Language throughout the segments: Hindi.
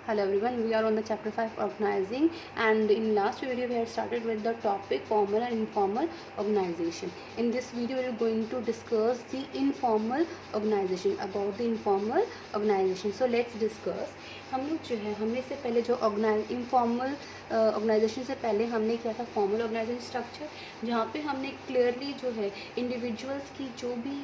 Hello everyone, we are on the chapter 5 organizing, and in last video we had started with the topic formal and informal organization. In this video we are going to discuss the informal organization, about the informal organization. So let's discuss. हम लोग जो है हमने से पहले जो इनफॉर्मल ऑर्गेनाइजेशन से पहले हमने किया था फॉर्मल ऑर्गेनाइजेशन स्ट्रक्चर, जहाँ पे हमने क्लियरली जो है इंडिविजुअल्स की जो भी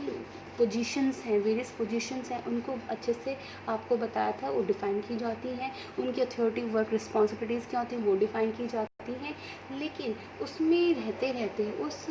पोजीशंस हैं, वेरियस पोजीशंस हैं, उनको अच्छे से आपको बताया था, वो डिफ़ाइन की जाती हैं, उनकी अथॉरिटी वर्क रिस्पॉन्सिबिलिटीज़ क्या होती हैं वो डिफ़ाइन की जाती हैं। लेकिन उसमें रहते रहते उस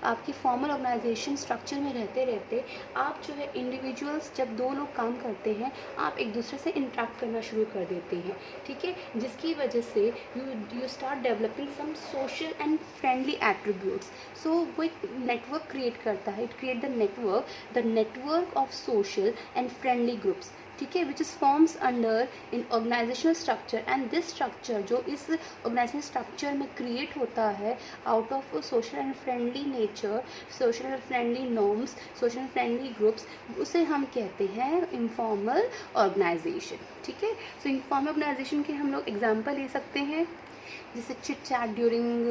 आपकी फॉर्मल ऑर्गेनाइजेशन स्ट्रक्चर में रहते रहते आप जो है इंडिविजुअल्स जब दो लोग काम करते हैं आप एक दूसरे से इंटरेक्ट करना शुरू कर देते हैं, ठीक है, जिसकी वजह से you start developing some social and friendly attributes. So वो एक नेटवर्क क्रिएट करता है, it create the network of social and friendly groups, ठीक है, which is forms under in organisational structure. And this structure जो इस ऑर्गेनाइजेशनल स्ट्रक्चर में क्रिएट होता है out of social and friendly nature, social and friendly norms, social and friendly groups, उसे हम कहते हैं इनफॉर्मल ऑर्गेनाइजेशन, ठीक है। सो इनफॉर्मल ऑर्गेनाइजेशन के हम लोग एग्जाम्पल ले सकते हैं, जैसे chit chat during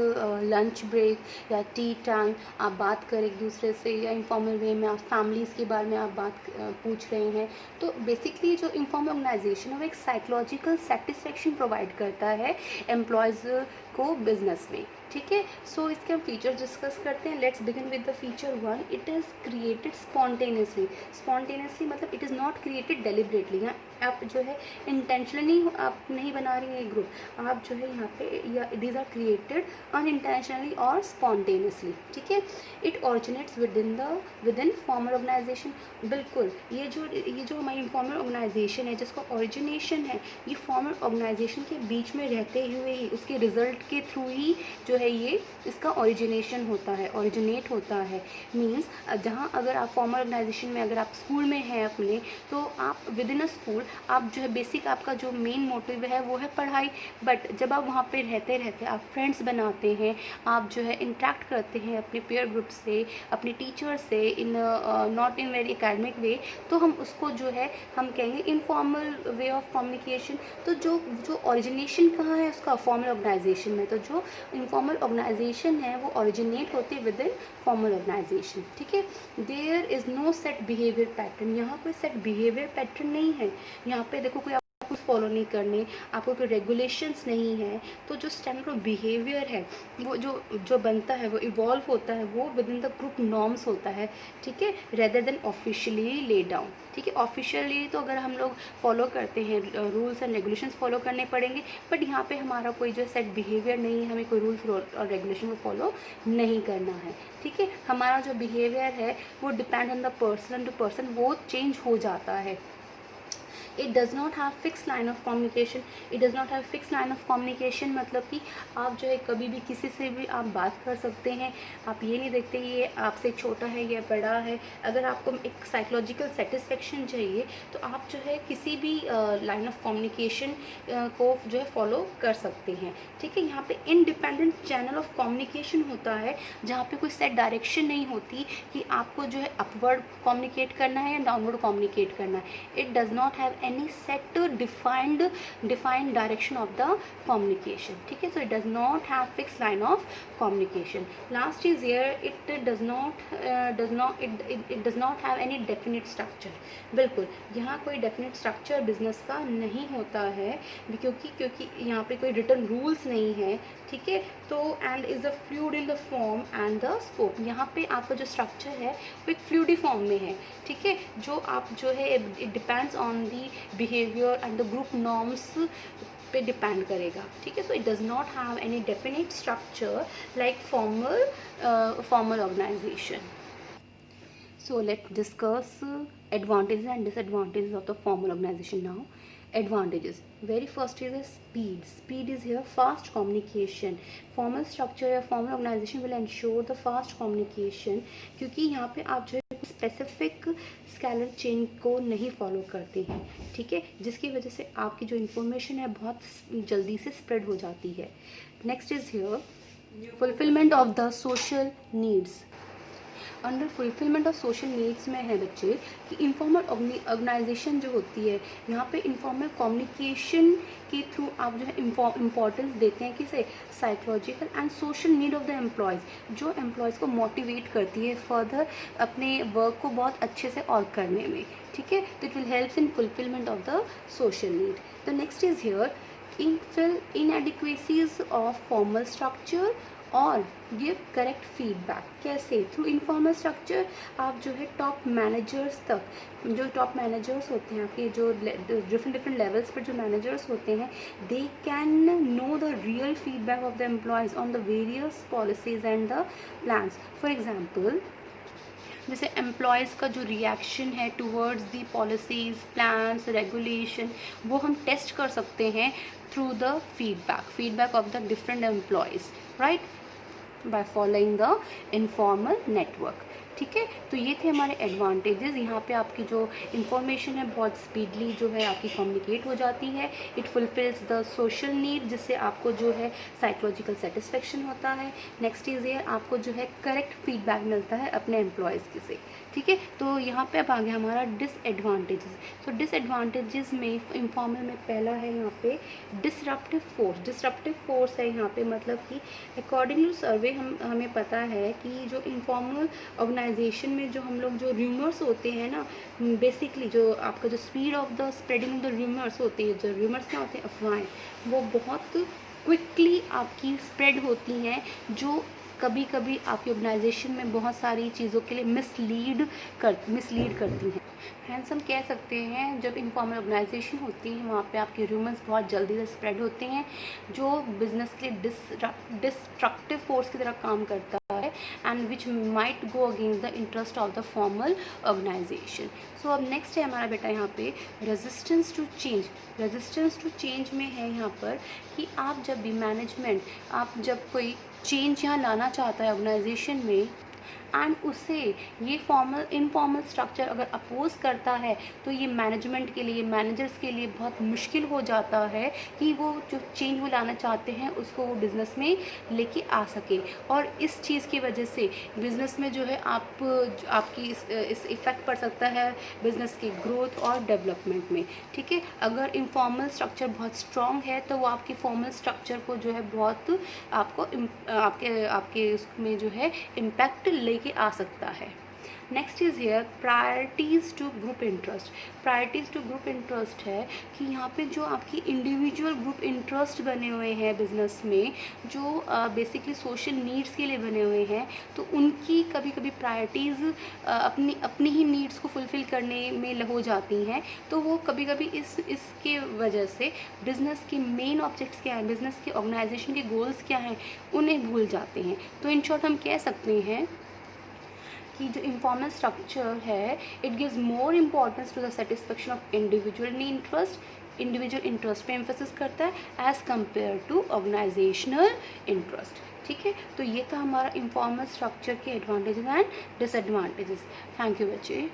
lunch break या टी टाइम, आप बात करें एक दूसरे से, या इनफॉर्मल वे में आप फैमिलीज़ के बारे में आप बात पूछ रहे हैं। तो बेसिकली जो इनफॉर्मल ऑर्गेनाइजेशन है वो एक साइकोलॉजिकल सेटिस्फेक्शन प्रोवाइड करता है एम्प्लॉयज़ को बिजनेस में, ठीक है। सो इसके हम फीचर्स डिस्कस करते हैं। Let's begin with the feature 1, it is created spontaneously मतलब it is not created deliberately. यहाँ आप जो है इंटेंशनली आप नहीं बना रही हैं ग्रुप, आप जो है यहाँ पे या दीज आर क्रिएटेड अनइंटेंशनली और स्पॉन्टेनियसली, ठीक है। It originates within formal organisation. बिल्कुल ये जो हमारी फॉर्मल ऑर्गेनाइजेशन है जिसका ऑरिजिनेशन है ये फॉर्मल ऑर्गेनाइजेशन के बीच में रहते हुए ही उसके रिजल्ट के थ्रू ही जो है ये इसका ऑरिजिनेशन होता है, ऑरिजिनेट होता है। मीन्स जहाँ अगर आप फॉर्मल ऑर्गेनाइजेशन में अगर आप स्कूल में हैं अपने, तो आप विद इन अ स्कूल आप जो है बेसिक आपका जो मेन मोटिव है वो है पढ़ाई, बट जब आप वहाँ पे रहते रहते आप फ्रेंड्स बनाते हैं, आप जो है इंटरेक्ट करते हैं अपने पीयर ग्रुप से, अपने टीचर से, in not in very academic way, तो हम उसको जो है हम कहेंगे इनफॉर्मल वे ऑफ कम्युनिकेशन। तो जो ऑरिजिनेशन कहाँ है उसका फॉर्मल ऑर्गेनाइजेशन में, तो जो इनफॉर्मल ऑर्गेनाइजेशन है वो ऑरिजिनेट होती है विद इन फॉर्मल ऑर्गेनाइजेशन, ठीक है। There is no set behaviour pattern, यहाँ कोई सेट बिहेवियर पैटर्न नहीं है। यहाँ पे देखो कोई कुछ फॉलो नहीं करने, आपको कोई रेगुलेशंस नहीं है, तो जो स्टैंडर्ड ऑफ बिहेवियर है वो जो बनता है वो इवॉल्व होता है, वो with in the group norms होता है, ठीक है, rather than officially lay down, ठीक है। ऑफिशियली तो अगर हम लोग फॉलो करते हैं रूल्स एंड रेगुलेशंस फॉलो करने पड़ेंगे, बट यहाँ पे हमारा कोई जो सेट बिहेवियर नहीं है, हमें कोई रूल्स और रेगुलेशन को फॉलो नहीं करना है, ठीक है। हमारा जो बिहेवियर है वो depend on the person to person, वो चेंज हो जाता है। It does not have fix line of communication, it does not have fix line of communication मतलब कि आप जो है कभी भी किसी से भी आप बात कर सकते हैं, आप ये नहीं देखते ये आपसे छोटा है या बड़ा है। अगर आपको एक साइकोलॉजिकल सेटिस्फेक्शन चाहिए तो आप जो है किसी भी लाइन ऑफ कम्युनिकेशन को जो है फॉलो कर सकते हैं, ठीक है। यहाँ पे इंडिपेंडेंट चैनल ऑफ कम्युनिकेशन होता है जहाँ पे कोई सेट डायरेक्शन नहीं होती कि आपको जो है अपवर्ड कम्युनिकेट करना है या डाउनवर्ड कम्युनिकेट करना है। It does not have any set defined direction of the communication, ठीक है। so it does not have fixed line of communication. Last is here, it does not have any definite structure. बिल्कुल यहाँ कोई definite structure बिजनेस का नहीं होता है, क्योंकि यहाँ पे कोई written rules नहीं है, ठीक है। तो and is a fluid in the form and the scope, यहाँ पे आपका जो स्ट्रक्चर है वो एक फ्लूइडी फॉर्म में है, ठीक है। जो आप जो है it depends on the behaviour and the group norms पे डिपेंड करेगा, ठीक है। So it does not have any definite structure like formal organisation. So let's discuss advantages and disadvantages of the formal organization now. Advantages. Very first is speed. Speed is here fast communication. Formal structure या formal organization will ensure the fast communication, क्योंकि यहाँ पे आप जो है स्पेसिफिक स्केलर चेन को नहीं फॉलो करते हैं, ठीक है, जिसकी वजह से आपकी जो इन्फॉर्मेशन है बहुत जल्दी से स्प्रेड हो जाती है. Next is here fulfilment of the social needs. Under fulfilment of social needs में है बच्चे कि इनफॉर्मल ऑर्गेनाइजेशन जो होती है, यहाँ पे इनफॉर्मल कम्युनिकेशन के थ्रू आप जो है इम्पोर्टेंस देते हैं किसे, psychological and social need of the employees, जो एम्प्लॉयज़ को मोटिवेट करती है फर्दर अपने वर्क को बहुत अच्छे से और करने में, ठीक है। तो it will helps in fulfilment of the social need. The next is here fill inadequacies of formal structure और गिव करेक्ट फीडबैक। कैसे? थ्रू इनफॉर्मल स्ट्रक्चर आप जो है टॉप मैनेजर्स तक, जो टॉप मैनेजर्स होते हैं आपके, जो डिफरेंट लेवल्स पर जो मैनेजर्स होते हैं, they can know the real feedback of the employees on the various policies and the plans. For example, जैसे एम्प्लॉयज़ का जो रिएक्शन है towards the policies, plans, regulation, वो हम टेस्ट कर सकते हैं through the feedback of the different employees, right, by following the informal network. ठीक है, तो ये थे हमारे एडवांटेजेस। यहाँ पे आपकी जो इन्फॉर्मेशन है बहुत स्पीडली जो है आपकी कम्युनिकेट हो जाती है। It fulfils the social need, जिससे आपको जो है साइकोलॉजिकल सेटिस्फेक्शन होता है। नेक्स्ट इज ये आपको जो है करेक्ट फीडबैक मिलता है अपने एम्प्लॉयज़ से। ठीक है, तो यहाँ पे अब आ गया हमारा डिसएडवांटेजेस। तो डिसएडवांटेजेस में इनफॉर्मल में पहला है यहाँ पे डिसरप्टिव फोर्स। डिसरप्टिव फोर्स है यहाँ पे मतलब कि अकॉर्डिंग टू सर्वे हमें पता है कि जो इनफॉर्मल ऑर्गेनाइजेशन में जो हम लोग जो र्यूमर्स होते हैं ना, बेसिकली जो आपका जो speed of the spreading the rumours होती है, जो र्यूमर्स क्या होते हैं, अफवाहें, वो बहुत क्विकली आपकी स्प्रेड होती हैं, जो कभी कभी आपकी ऑर्गेनाइजेशन में बहुत सारी चीज़ों के लिए मिसलीड करती हैं। हैंस हम कह सकते हैं जब इनफॉर्मल ऑर्गेनाइजेशन होती है वहाँ पे आपके र्यूमर्स बहुत जल्दी से स्प्रेड होते हैं, जो बिजनेस के लिए डिस्ट्रक्टिव फोर्स की तरह काम करता है and which might go against the interest of the formal organisation. So अब नेक्स्ट है हमारा बेटा यहाँ पे resistance to change. Resistance to change में है यहाँ पर कि आप जब भी मैनेजमेंट, आप जब कोई चेंज यहाँ लाना चाहता है ऑर्गेनाइजेशन में एंड उसे ये इनफॉर्मल स्ट्रक्चर अगर अपोज करता है, तो ये मैनेजमेंट के लिए, मैनेजर्स के लिए बहुत मुश्किल हो जाता है कि वो जो चेंज वो लाना चाहते हैं उसको वो बिज़नेस में लेके आ सके। और इस चीज़ की वजह से बिज़नेस में जो है आपकी इस इफ़ेक्ट पड़ सकता है बिज़नेस की ग्रोथ और डेवलपमेंट में। ठीक है, अगर इनफॉर्मल स्ट्रक्चर बहुत स्ट्रॉन्ग है तो वो आपके फॉर्मल स्ट्रक्चर को जो है बहुत आपको आपके उसमें जो है इम्पैक्ट लेके आ सकता है। Next is here priorities to group interest. Priorities to group interest है कि यहाँ पे जो आपकी इंडिविजुअल ग्रुप इंटरेस्ट बने हुए हैं बिज़नेस में, जो बेसिकली सोशल नीड्स के लिए बने हुए हैं, तो उनकी कभी कभी प्रायोरिटीज़ अपनी ही नीड्स को फुलफ़िल करने में हो जाती हैं। तो वो कभी कभी इसके वजह से बिज़नेस के मेन ऑब्जेक्ट्स क्या हैं, बिज़नेस के ऑर्गेनाइजेशन के गोल्स क्या हैं, उन्हें भूल जाते हैं। तो इन शॉर्ट हम कह सकते हैं कि जो इनफॉर्मल स्ट्रक्चर है it gives more importance to the satisfaction of individual interest पे एम्फेसिस करता है as compare to organisational interest. ठीक है, तो ये था हमारा इनफॉर्मल स्ट्रक्चर के advantages and disadvantages. Thank you बच्चे।